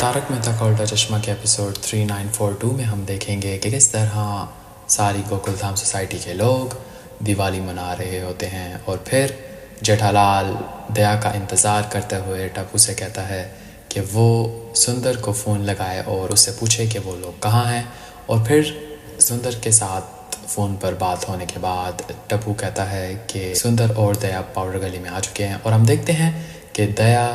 तारक मेहता का उल्टा चश्मा के एपिसोड 3942 में हम देखेंगे कि किस तरह सारी गोकुलधाम सोसाइटी के लोग दिवाली मना रहे होते हैं और फिर जेठालाल दया का इंतज़ार करते हुए टप्पू से कहता है कि वो सुंदर को फ़ोन लगाए और उससे पूछे कि वो लोग कहाँ हैं। और फिर सुंदर के साथ फ़ोन पर बात होने के बाद टप्पू कहता है कि सुंदर और दया पाउडर गली में आ चुके हैं और हम देखते हैं कि दया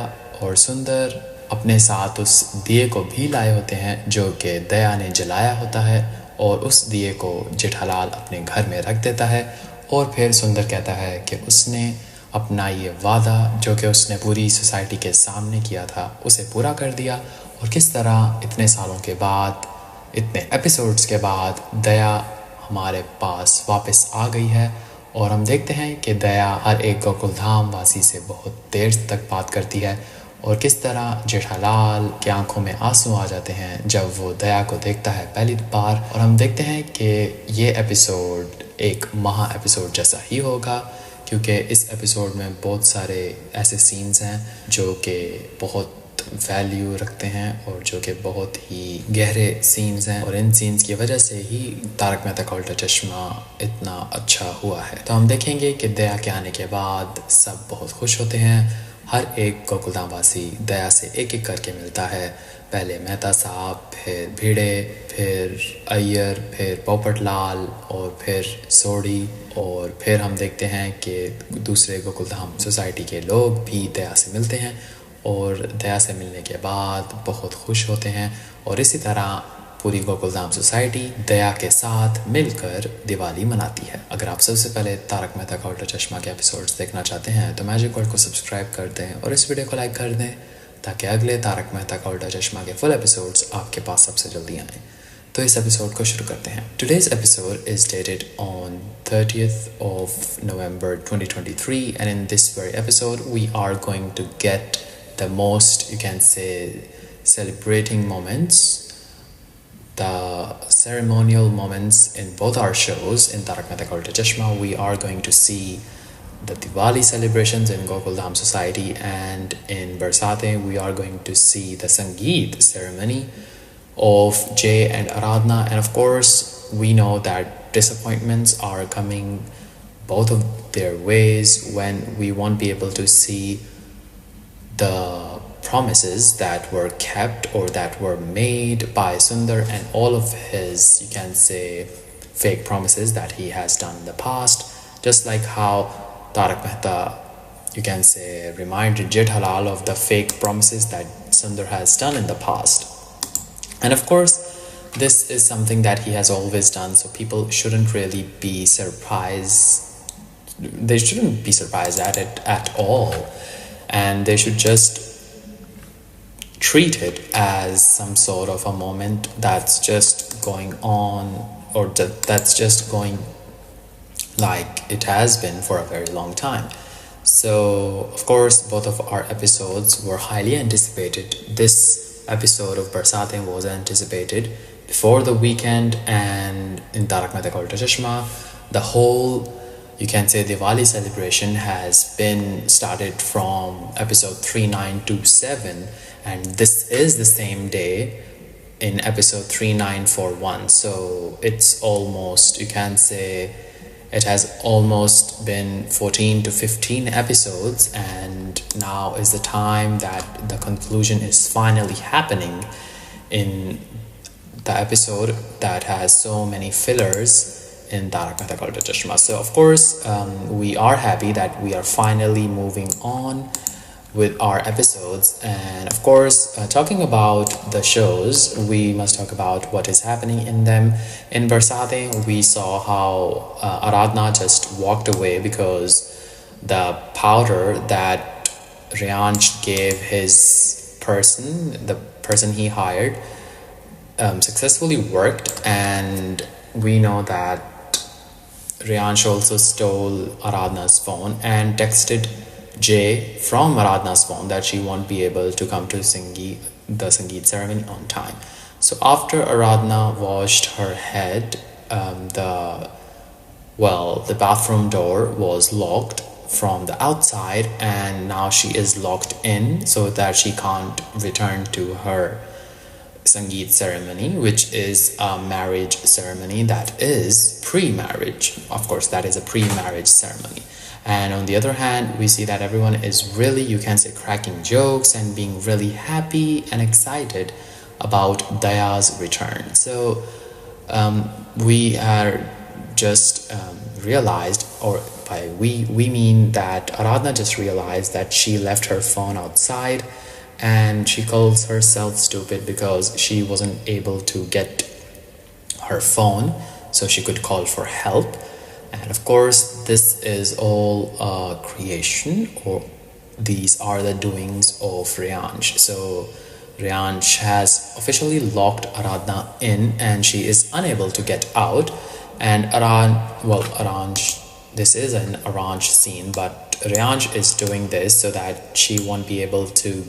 और सुंदर अपने साथ उस दिए को भी लाए होते हैं जो कि दया ने जलाया होता है और उस दिए को जेठालाल अपने घर में रख देता है। और फिर सुंदर कहता है कि उसने अपना ये वादा जो कि उसने पूरी सोसाइटी के सामने किया था उसे पूरा कर दिया और किस तरह इतने सालों के बाद, इतने एपिसोड्स के बाद दया हमारे पास वापस आ गई है। और हम देखते हैं कि दया हर एक गोकुलधाम वासी से बहुत देर तक बात करती है और किस तरह जेठालाल की आंखों में आंसू आ जाते हैं जब वो दया को देखता है पहली बार। और हम देखते हैं कि ये एपिसोड एक महा एपिसोड जैसा ही होगा क्योंकि इस एपिसोड में बहुत सारे ऐसे सीन्स हैं जो कि बहुत वैल्यू रखते हैं और जो कि बहुत ही गहरे सीन्स हैं और इन सीन्स की वजह से ही तारक मेहता का उल्टा चश्मा इतना अच्छा हुआ है। तो हम देखेंगे कि दया के आने के बाद सब बहुत खुश होते हैं। हर एक गोकुलधाम वासी दया से एक एक करके मिलता है। पहले मेहता साहब, फिर भिड़े, फिर अय्यर, फिर पोपटलाल और फिर सोडी। और फिर हम देखते हैं कि दूसरे गोकुलधाम सोसाइटी के लोग भी दया से मिलते हैं और दया से मिलने के बाद बहुत खुश होते हैं। और इसी तरह पूरी गोकुलधाम सोसाइटी दया के साथ मिलकर दिवाली मनाती है। अगर आप सबसे पहले तारक मेहता का उल्टा चश्मा के एपिसोड्स देखना चाहते हैं तो मैजिक वर्ल्ड को सब्सक्राइब कर दें और इस वीडियो को लाइक कर दें ताकि अगले तारक मेहता का उल्टा चश्मा के फुल एपिसोड्स आपके पास सबसे जल्दी आएँ। तो इस एपिसोड को शुरू करते हैं। Today's episode is dated on 30th of November 2023 and in this very episode we are going to get the most, you can say, celebrating moments, the ceremonial moments in both our shows. In Tarak Mehta Ka Ulta Chashma we are going to see the Diwali celebrations in Gokuldham Society, and in Barsate we are going to see the Sangeet ceremony of Jay and Aradhna. And of course we know that disappointments are coming both of their ways when we won't be able to see the promises that were kept or that were made by Sundar and all of his, you can say, fake promises that he has done in the past. Just like how Tarak Mehta, you can say, reminded Jethalal of the fake promises that Sundar has done in the past. And of course this is something that he has always done, so people shouldn't really be surprised. They shouldn't be surprised at it at all, and they should just treat it as some sort of a moment that's just going on, or that's just going like it has been for a very long time. So of course both of our episodes were highly anticipated. This episode of Barsate was anticipated before the weekend, and in Tarak Mehta Ka Ulta Chashma the whole, you can say, Diwali celebration has been started from episode 3927, and this is the same day in episode 3941. So it's almost, you can say, it has almost been 14 to 15 episodes, and now is the time that the conclusion is finally happening in the episode that has so many fillers in Tarak Mehta Ka Ulta Chashma. So of course we are happy that we are finally moving on with our episodes. And of course talking about the shows, we must talk about what is happening in them. In Barsate we saw how Aradhna just walked away because the powder that Riyansh gave his person, the person he hired, successfully worked. And we know that Riyansh also stole Aradhna's phone and texted Jay from Aradhna's phone that she won't be able to come to the Sangeet ceremony on time. So after Aradhna washed her head, the bathroom door was locked from the outside, and now she is locked in so that she can't return to her Sangeet ceremony, which is a marriage ceremony that is pre-marriage. Of course, that is a pre-marriage ceremony. And on the other hand, we see that everyone is really, you can say, cracking jokes and being really happy and excited about Daya's return. So we are just realized, or by we mean that Aradhana just realized that she left her phone outside, and she calls herself stupid because she wasn't able to get her phone so she could call for help. And of course, this is all a creation, or these are the doings of Riyansh. So Riyansh has officially locked Aradhana in, and she is unable to get out. And Aranj, this is an arranged scene, but Riyansh is doing this so that she won't be able to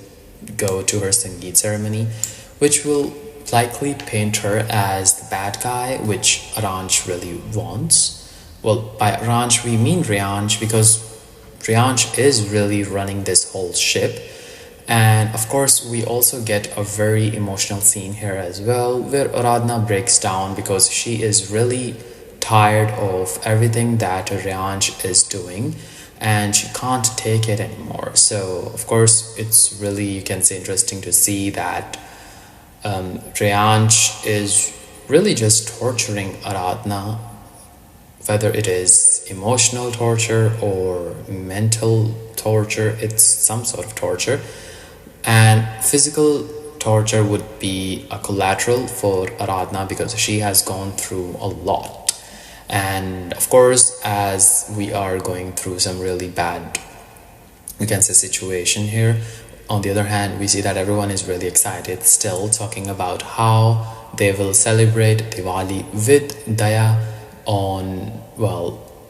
go to her Sangeet ceremony, which will likely paint her as the bad guy, which Aranj really wants. Well, by Aranj we mean Riyansh, because Riyansh is really running this whole ship. And of course, we also get a very emotional scene here as well, where Aradhana breaks down because she is really tired of everything that Riyansh is doing, and she can't take it anymore. So of course, it's really, you can say, interesting to see that Riyansh is really just torturing Aradhana, whether it is emotional torture or mental torture. It's some sort of torture. And physical torture would be a collateral for Aradhana because she has gone through a lot. And of course, as we are going through some really bad, you can say, situation here, on the other hand, we see that everyone is really excited still, talking about how they will celebrate Diwali with Daya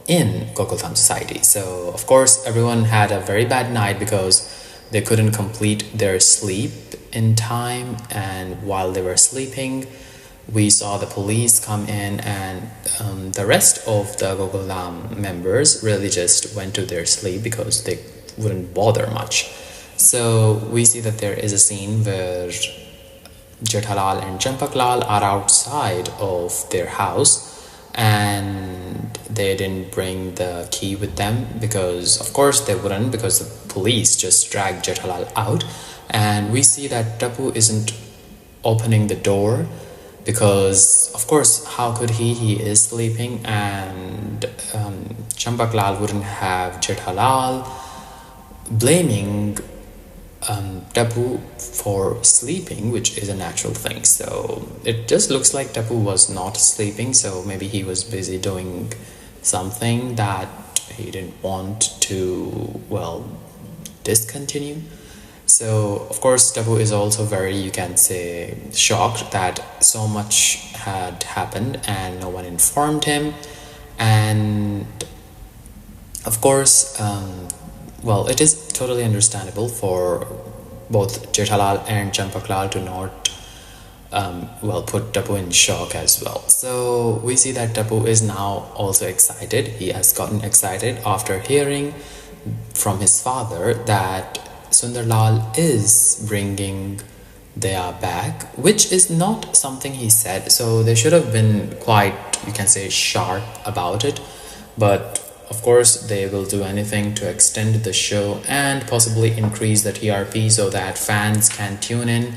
in Gokuldham society. So of course, everyone had a very bad night because they couldn't complete their sleep in time, and while they were sleeping, we saw the police come in, and the rest of the Gokuldham members really just went to their sleep because they wouldn't bother much. So we see that there is a scene where Jethalal and Champaklal are outside of their house, and they didn't bring the key with them because of course they wouldn't, because the police just dragged Jethalal out. And we see that Tapu isn't opening the door because of course how could he is sleeping, and Champaklal wouldn't have Jethalal blaming Tapu for sleeping, which is a natural thing. So it just looks like Tapu was not sleeping, so maybe he was busy doing something that he didn't want to, discontinue. So of course Tapu is also very, you can say, shocked that so much had happened and no one informed him. And of course, it is totally understandable for both Jethalal and Champaklal to not put Tapu in shock as well. So we see that Tapu is now also excited. He has gotten excited after hearing from his father that Sundarlal is bringing Daya back, which is not something he said. So they should have been quite, you can say, sharp about it. But of course, they will do anything to extend the show and possibly increase the TRP so that fans can tune in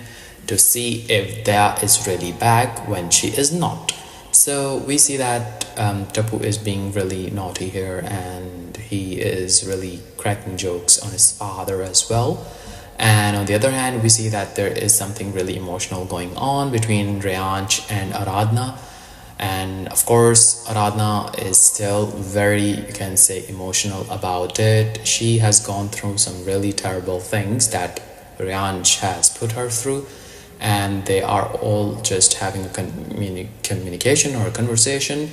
to see if Daya is really back when she is not. So we see that Tapu is being really naughty here, and he is really cracking jokes on his father as well. And on the other hand, we see that there is something really emotional going on between Riyansh and Aradhana. And of course, Aradhana is still very, you can say, emotional about it. She has gone through some really terrible things that Riyansh has put her through, and they are all just having a communication or a conversation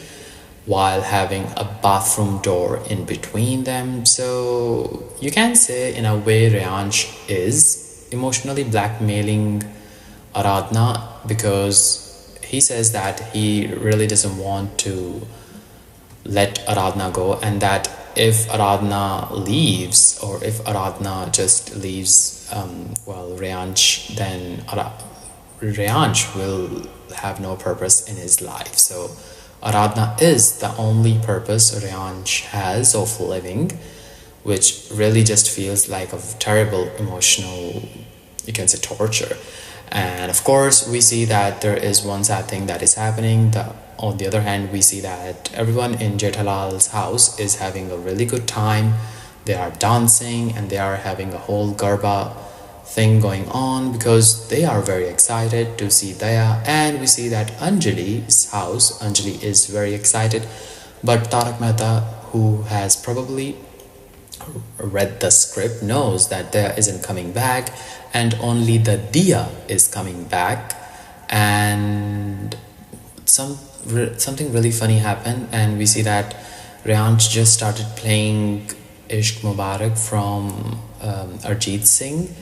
while having a bathroom door in between them. So you can say, in a way, Riyansh is emotionally blackmailing Aradhana because he says that he really doesn't want to let Aradhana go, and that if Aradhana leaves, or if Aradhana just leaves Riyansh, then Rayansh will have no purpose in his life. So Aradhana is the only purpose Rayansh has of living, which really just feels like a terrible emotional, you can say, torture. And of course, we see that there is one sad thing that is happening. On the other hand, we see that everyone in Jethalal's house is having a really good time. They are dancing and they are having a whole Garba thing going on because they are very excited to see Daya. And we see that Anjali's house, Anjali is very excited, but Tarak Mehta, who has probably read the script, knows that Daya isn't coming back and only the Diya is coming back. And something really funny happened, and we see that Rayansh just started playing Ishq Mubarak from Arjit Singh.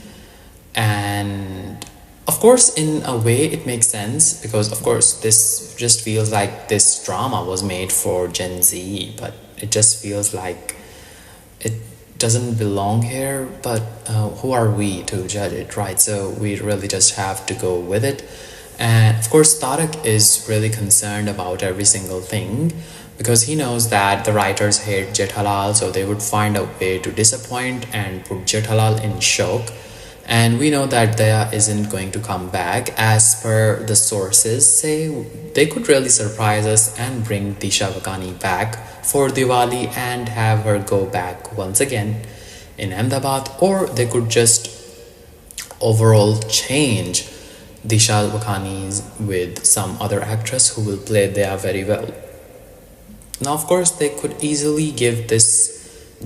And of course, in a way it makes sense because of course this just feels like this drama was made for Gen Z, but it just feels like it doesn't belong here. But who are we to judge it, right? So we really just have to go with it. And of course Tarak is really concerned about every single thing because he knows that the writers hate Jethalal, so they would find a way to disappoint and put Jethalal in shock. And we know that Daya isn't going to come back. As per the sources say, they could really surprise us and bring Disha Vakani back for Diwali and have her go back once again in Ahmedabad, or they could just overall change Disha Vakani with some other actress who will play Daya very well. Now, of course, they could easily give this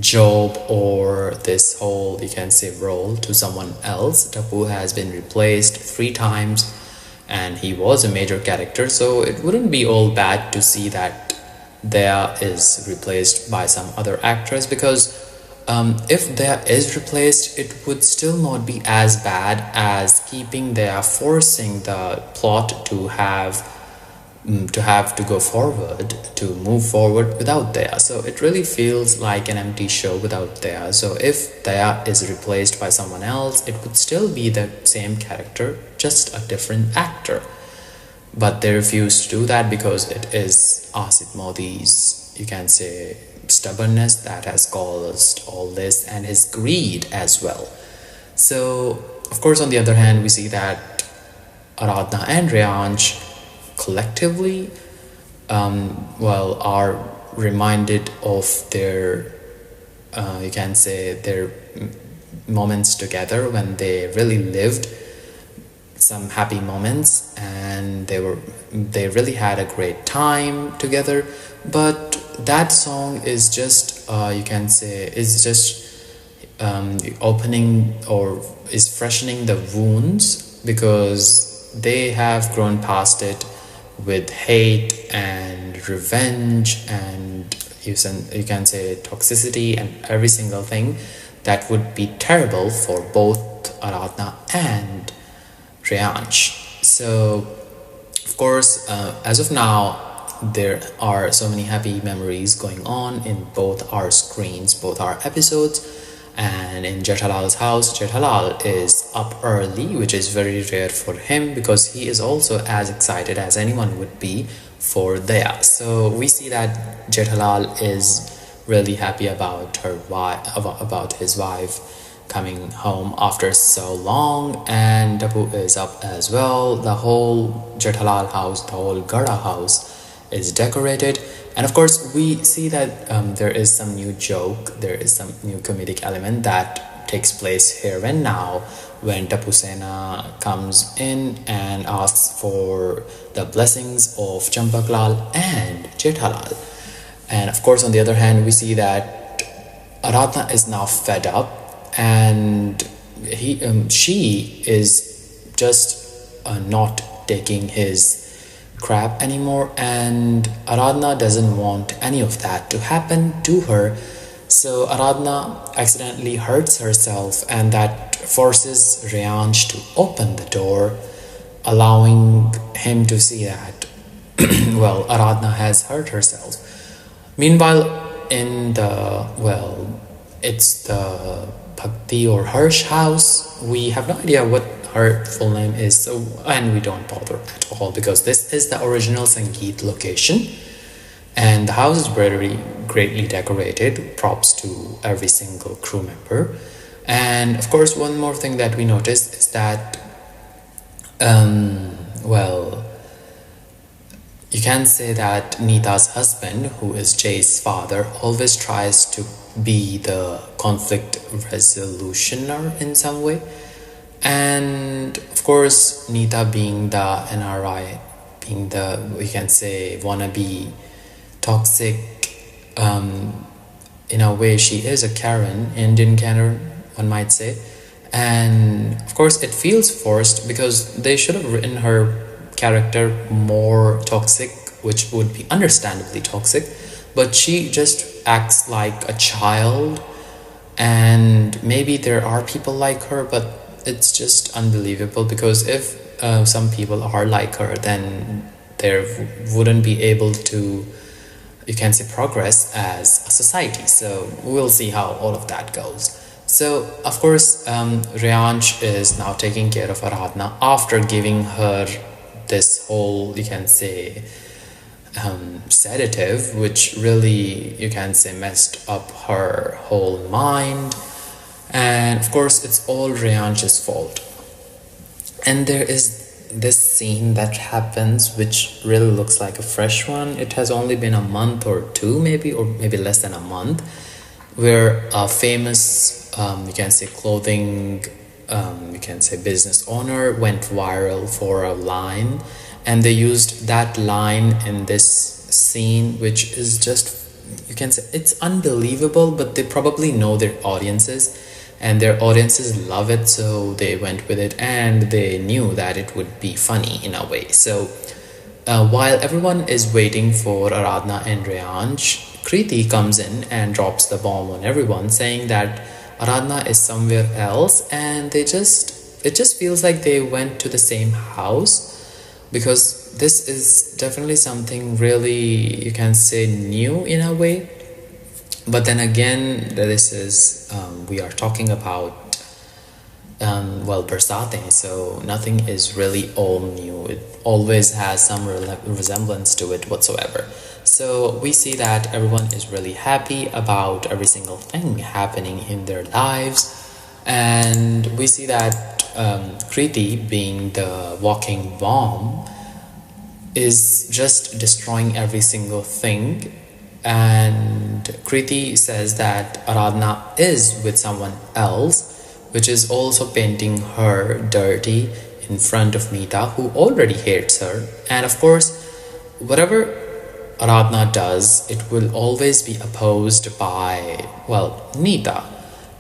job or this whole, you can say, role to someone else. Tapu has been replaced 3 times and he was a major character, so it wouldn't be all bad to see that Daya is replaced by some other actress, because if Daya is replaced, it would still not be as bad as keeping Daya, forcing the plot to have to go forward, to move forward without Daya. So it really feels like an empty show without Daya. So if Daya is replaced by someone else, it would still be the same character, just a different actor. But they refuse to do that because it is Asit Modi's, you can say, stubbornness that has caused all this, and his greed as well. So of course, on the other hand, we see that Aradhana and Rayansh collectively are reminded of their you can say their moments together when they really lived some happy moments and they really had a great time together. But that song is just you can say is just opening or is freshening the wounds, because they have grown past it with hate and revenge and you can say toxicity and every single thing that would be terrible for both Aradhana and Rayansh. So of course, as of now, there are so many happy memories going on in both our screens, both our episodes. And in Jethalal's house, Jethalal is up early, which is very rare for him because he is also as excited as anyone would be for Daya. So we see that Jethalal is really happy about about his wife coming home after so long, and Tapu is up as well. The whole Jethalal house, the whole Gada house is decorated. And of course, we see that there is some new joke, there is some new comedic element that takes place here and now when Tapu Sena comes in and asks for the blessings of Champaklal and Jethalal. And of course, on the other hand, we see that Aradhana is now fed up and she is just not taking his crap anymore, and Aradhana doesn't want any of that to happen to her. So Aradhana accidentally hurts herself, and that forces Rayansh to open the door, allowing him to see that Aradhana has hurt herself. Meanwhile, in it's the Bhakti or Harsh house, we have no idea her full name is, so, and we don't bother at all because this is the original Sangeet location. And the house is very greatly decorated. Props to every single crew member. And of course, one more thing that we noticed is that, well, you can say that Neeta's husband, who is Jay's father, always tries to be the conflict resolutioner in some way. And of course, Neeta being the NRI, being the, we can say, wannabe toxic, in a way she is a Karen, Indian Karen, one might say. And of course it feels forced because they should have written her character more toxic, which would be understandably toxic, but she just acts like a child. And maybe there are people like her, but it's just unbelievable because if some people are like her, then there wouldn't be able to, you can say, progress as a society. So we'll see how all of that goes. So of course, Riyansh is now taking care of Aradhana after giving her this whole, you can say, sedative, which really, you can say, messed up her whole mind. And of course, it's all Riyansh's fault. And there is this scene that happens which really looks like a fresh one. It has only been a month or two, maybe, or maybe less than a month, where a famous, you can say, clothing, you can say, business owner went viral for a line, and they used that line in this scene, which is just, you can say, it's unbelievable, but they probably know their audiences and their audiences love it, so they went with it, and they knew that it would be funny in a way. So while everyone is waiting for Aradhana and Riyansh, Kriti comes in and drops the bomb on everyone, saying that Aradhana is somewhere else, and it just feels like they went to the same house, because this is definitely something really, you can say, new in a way. But then again, this is, we are talking about, well, Barsate, so nothing is really all new. It always has some resemblance to it whatsoever. So we see that everyone is really happy about every single thing happening in their lives. And we see that Kriti, being the walking bomb, is just destroying every single thing. And Kriti says that Aradhana is with someone else, which is also painting her dirty in front of Neeta, who already hates her. And of course, whatever Aradhana does, it will always be opposed by, well, Neeta,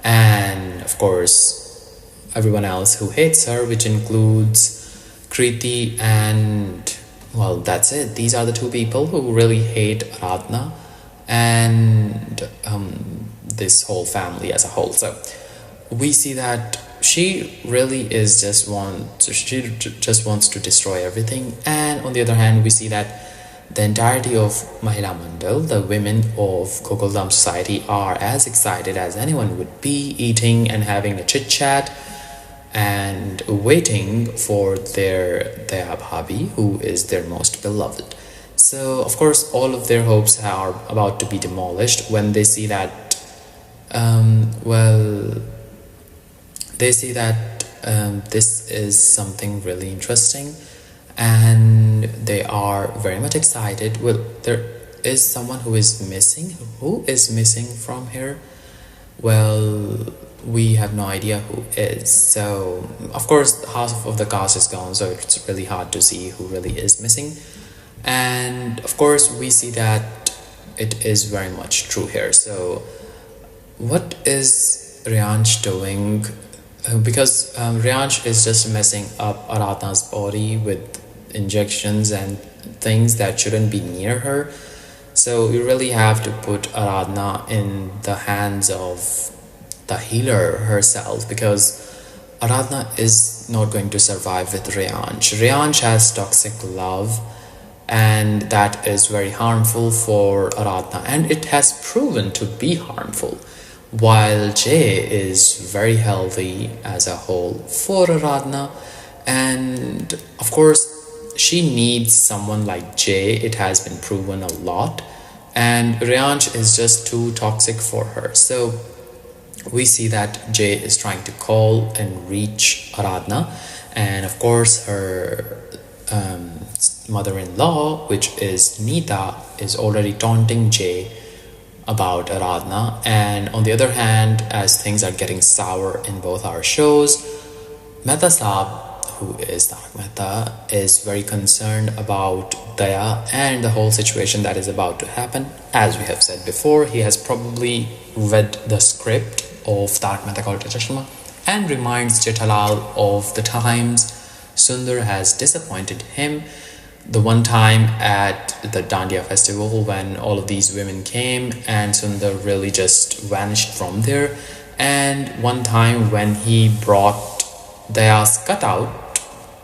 and of course everyone else who hates her, which includes Kriti and, well, that's it. These are the two people who really hate Aradhana and this whole family as a whole. So we see that she really is just wants to destroy everything. And on the other hand, we see that the entirety of Mahila Mandal, the women of Gokuldham society, are as excited as anyone would be, eating and having a chit chat and waiting for their bhabi, who is their most beloved. So of course all of their hopes are about to be demolished when they see that this is something really interesting, and they are very much excited. Well, there is someone who is missing. Who is missing from here? Well, we have no idea who is. So of course half of the cast is gone, so it's really hard to see who really is missing. And of course we see that it is very much true here. So what is Riyansh doing? Because Riyansh is just messing up Aradhana's body with injections and things that shouldn't be near her. So you really have to put Aradhana in the hands of the healer herself, because Aradhana is not going to survive with Riyansh. Riyansh has toxic love, and that is very harmful for Aradhana, and it has proven to be harmful. while Jay is very healthy as a whole for Aradhana. And of course, she needs someone like Jay. It has been proven a lot. And Ryansh is just too toxic for her. So we see that Jay is trying to call and reach Aradhana. And of course, her mother-in-law, which is Neeta, is already taunting Jay about Aradhana. And on the other hand, as things are getting sour in both our shows, Mehta Saab, who is Tarak Mehta, is very concerned about Daya and the whole situation that is about to happen. As we have said before, he has probably read the script of Tarak Mehta Ka Ulta Chashma and reminds Jethalal of the times Sundar has disappointed him. The one time at the Dandiya festival when all of these women came and Sundar really just vanished from there, and one time when he brought Daya's cutout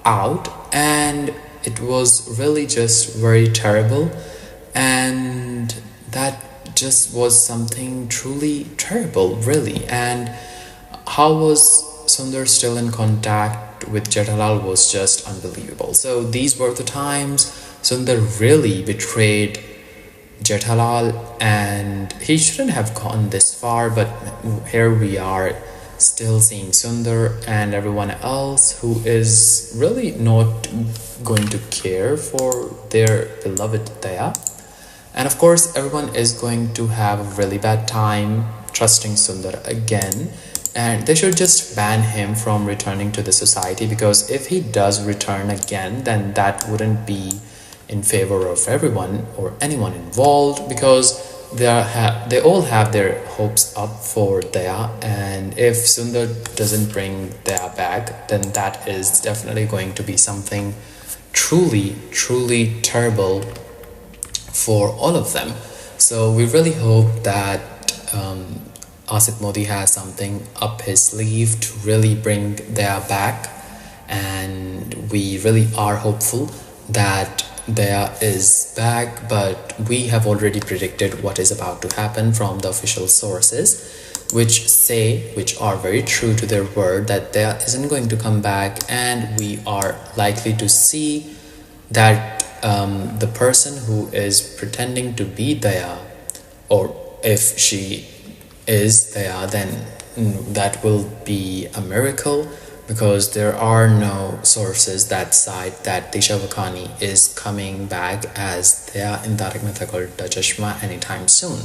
out and it was really just very terrible, and that just was something truly terrible, really. And how was Sundar still in contact with Jethalal was just unbelievable. So these were the times Sundar really betrayed Jethalal, and he shouldn't have gone this far, but here we are still seeing Sundar and everyone else who is really not going to care for their beloved Daya. And of course, everyone is going to have a really bad time trusting Sundar again, and they should just ban him from returning to the society, because if he does return again, then that wouldn't be in favor of everyone or anyone involved, because they all have their hopes up for Daya, and if Sundar doesn't bring Daya back, then that is definitely going to be something truly terrible for all of them. So we really hope that Asif Modi has something up his sleeve to really bring Daya back, and we really are hopeful that Daya is back. But we have already predicted what is about to happen from the official sources, which are very true to their word, that Daya isn't going to come back, and we are likely to see that the person who is pretending to be Daya, or if she is Daya, then that will be a miracle, because there are no sources that cite that Disha Vakani is coming back as Daya in Tarak Mehta Ka Ulta Chashma anytime soon.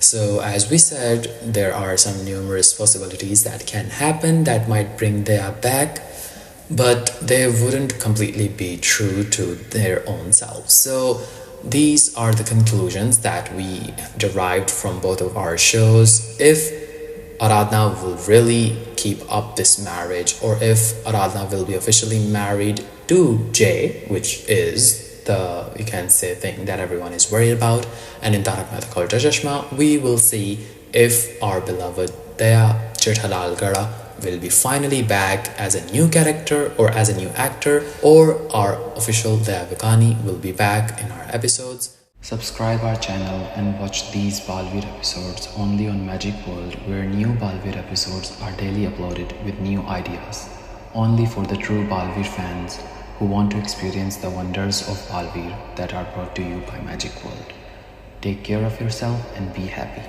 So as we said, there are some numerous possibilities that can happen that might bring Daya back, but they wouldn't completely be true to their own selves. So these are the conclusions that we derived from both of our shows. If Aradhana will really keep up this marriage, or if Aradhana will be officially married to Jay, which is the, you can say, thing that everyone is worried about, and in Tarak Mehta Ka Ulta Chashma, we will see if our beloved Daya Jethalal Gada will be finally back as a new character or as a new actor, or our official Daya Vakani will be back in our episodes. Subscribe our channel and watch these Balveer episodes only on Magic World, where new Balveer episodes are daily uploaded with new ideas. Only for the true Balveer fans who want to experience the wonders of Balveer that are brought to you by Magic World. Take care of yourself and be happy.